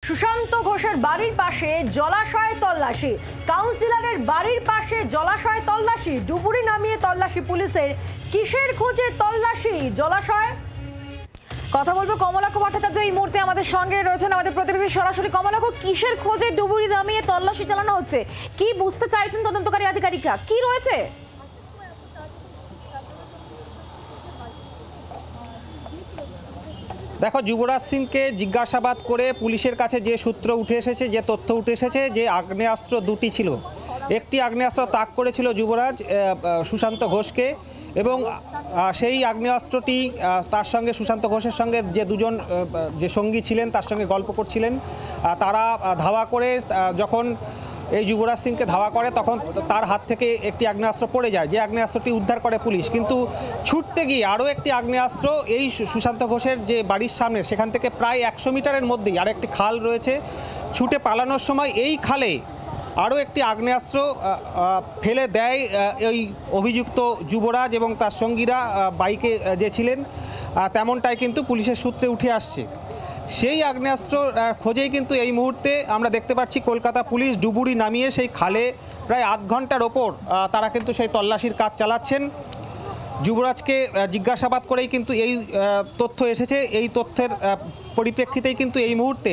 সুশান্ত ঘোষের বাড়ির পাশে জলাশয় তল্লাশি, কাউন্সিলরের বাড়ির পাশে জলাশয় তল্লাশি, ডুবুরি নামিয়ে তল্লাশি পুলিশের। কিসের খোঁজে তল্লাশি জলাশয়? কথা বলবো কমলাক্ষ ভট্টাচার্য এই মুহূর্তে আমাদের সঙ্গে রয়েছেন, আমাদের প্রতিনিধি সরাসরি। কমলাক্ষ, কিসের খোঁজে ডুবুরি নামিয়ে তল্লাশি চালানো হচ্ছে? কি বুঝতে চাইছেন তদন্তকারী আধিকারিকরা? কি রয়েছে? দেখো, যুবরাজ সিংকে জিজ্ঞাসাবাদ করে পুলিশের কাছে যে সূত্র উঠে এসেছে, যে তথ্য উঠে এসেছে, যে আগ্নেয়াস্ত্র দুটি ছিল। একটি আগ্নেয়াস্ত্র তাক করেছিল যুবরাজ সুশান্ত ঘোষকে, এবং সেই আগ্নেয়াস্ত্রটি তার সঙ্গে সুশান্ত ঘোষের সঙ্গে যে দুজন যে সঙ্গী ছিলেন তার সঙ্গে গল্প করছিলেন, তারা ধাওয়া করে যখন এই যুবরাজ সিংকে ধাওয়া করে তখন তার হাত থেকে একটি আগ্নেয়াস্ত্র পড়ে যায়, যে আগ্নেয়াস্ত্রটি উদ্ধার করে পুলিশ। কিন্তু ছুটতে গিয়ে আরও একটি আগ্নেয়াস্ত্র এই সুশান্ত ঘোষের যে বাড়ির সামনে সেখান থেকে প্রায় 100 মিটারের মধ্যেই আরেকটি খাল রয়েছে, ছুটে পালানোর সময় এই খালে আরও একটি আগ্নেয়াস্ত্র ফেলে দেয় এই অভিযুক্ত যুবরাজ এবং তার সঙ্গীরা বাইকে যে ছিলেন, তেমনটাই কিন্তু পুলিশের সূত্রে উঠে আসছে। সেই আগ্নেয়াস্ত্র খোঁজেই কিন্তু এই মুহূর্তে আমরা দেখতে পাচ্ছি কলকাতা পুলিশ ডুবুরি নামিয়ে সেই খালে প্রায় আধ ঘন্টার ওপর তারা কিন্তু সেই তল্লাশির কাজ চালাচ্ছেন। যুবরাজকে জিজ্ঞাসাবাদ করেই কিন্তু এই তথ্য এসেছে। এই তথ্যের পরিপ্রেক্ষিতেই কিন্তু এই মুহূর্তে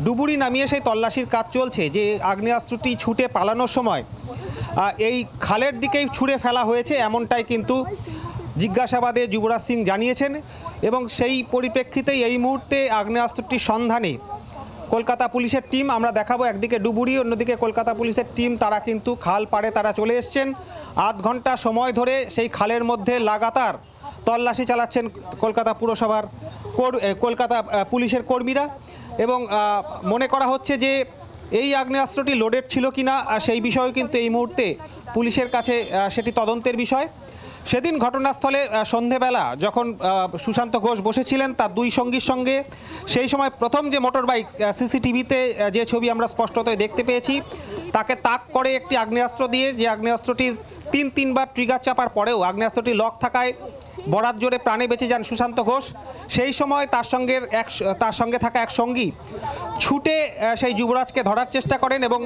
ডুবুরি নামিয়ে সেই তল্লাশির কাজ চলছে, যে আগ্নেয়াস্ত্রটি ছুটে পালানোর সময় এই খালের দিকেই ছুঁড়ে ফেলা হয়েছে, এমনটাই কিন্তু জিজ্ঞাসাবাদে যুবরাজ সিং জানিয়েছেন। এবং সেই পরিপ্রেক্ষিতেই এই মুহূর্তে আগ্নেয়াস্ত্রটির সন্ধানে কলকাতা পুলিশের টিম আমরা দেখাবো, একদিকে ডুবুরি, অন্যদিকে কলকাতা পুলিশের টিম, তারা কিন্তু খাল পাড়ে তারা চলে এসছেন। আধ ঘন্টা সময় ধরে সেই খালের মধ্যে লাগাতার তল্লাশি চালাচ্ছেন কলকাতা পুরসভার কলকাতা পুলিশের কর্মীরা। এবং মনে করা হচ্ছে যে এই আগ্নেয়াস্ত্রটি লোডেড ছিল কিনা সেই বিষয়েও কিন্তু এই মুহূর্তে পুলিশের কাছে সেটি তদন্তের বিষয়। সেদিন ঘটনাস্থলে সন্ধেবেলা যখন সুশান্ত ঘোষ বসেছিলেন তার দুই সঙ্গীর সঙ্গে, সেই সময় প্রথম যে মোটর বাইক সিসিটিভিতে যে ছবি আমরা স্পষ্টতই দেখতে পেয়েছি, তাকে তাক করে একটি আগ্নেয়াস্ত্র দিয়ে, যে আগ্নেয়াস্ত্রটি তিনবার ট্রিগার চাপার পরেও আগ্নেয়াস্ত্রটি লক থাকায় বরাত জোরে প্রাণে বেঁচে যান সুশান্ত ঘোষ। সেই সময় তার সঙ্গে থাকা এক সঙ্গী ছুটে সেই যুবরাজকে ধরার চেষ্টা করেন এবং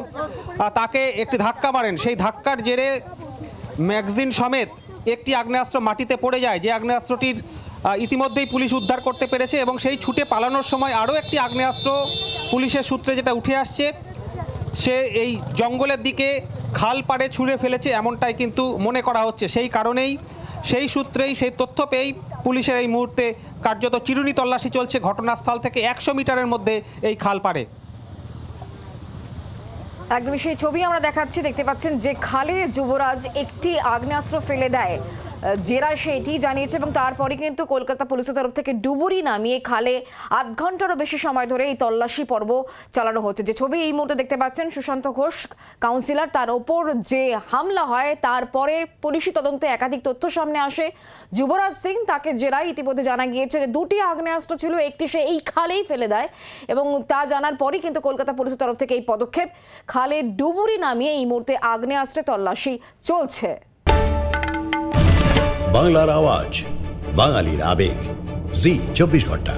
তাকে একটি ধাক্কা মারেন। সেই ধাক্কার জেরে ম্যাগজিন সমেত একটি আগ্নেয়াস্ত্র মাটিতে পড়ে যায়, যে আগ্নেয়াস্ত্রটির ইতিমধ্যেই পুলিশ উদ্ধার করতে পেরেছে। এবং সেই ছুটে পালানোর সময় আরও একটি আগ্নেয়াস্ত্র পুলিশের সূত্রে যেটা উঠে আসছে, সে এই জঙ্গলের দিকে খাল পাড়ে ছুঁড়ে ফেলেছে, এমনটাই কিন্তু মনে করা হচ্ছে। সেই কারণেই, সেই সূত্রেই, সেই তথ্য পেয়েই পুলিশের এই মুহূর্তে কার্যত চিরুনি তল্লাশি চলছে ঘটনাস্থল থেকে 100 মিটারের মধ্যে এই খাল পাড়ে। একদমই সেই ছবি আমরা দেখাচ্ছি, দেখতে পাচ্ছেন যে খালে যুবরাজ একটি আগ্নেয়াস্ত্র ফেলে দেয়, জেরা সেটি জানিয়েছে। এবং তারপরে কিন্তু কলকাতা পুলিশের তরফ থেকে ডুবুরি নামিয়ে খালে আধ ঘন্টারও বেশি সময় ধরে এই তল্লাশি পর্ব চালানো হচ্ছে। যে ছবি এই মুহূর্তে দেখতে পাচ্ছেন, সুশান্ত ঘোষ কাউন্সিলর, তার ওপর যে হামলা হয় তারপরে পুলিশি তদন্তে একাধিক তথ্য সামনে আসে। যুবরাজ সিং, তাকে জেরায় ইতিমধ্যে জানা গিয়েছে যে দুটি আগ্নেয়াস্ত্র ছিল, একটি সে এই খালেই ফেলে দেয়। এবং তা জানার পরই কিন্তু কলকাতা পুলিশের তরফ থেকে এই পদক্ষেপ, খালে ডুবুরি নামিয়ে এই মুহূর্তে আগ্নেয়াস্ত্রে তল্লাশি চলছে। বাংলার আওয়াজ, বাঙালির আবেগ, জি 24 ঘন্টা।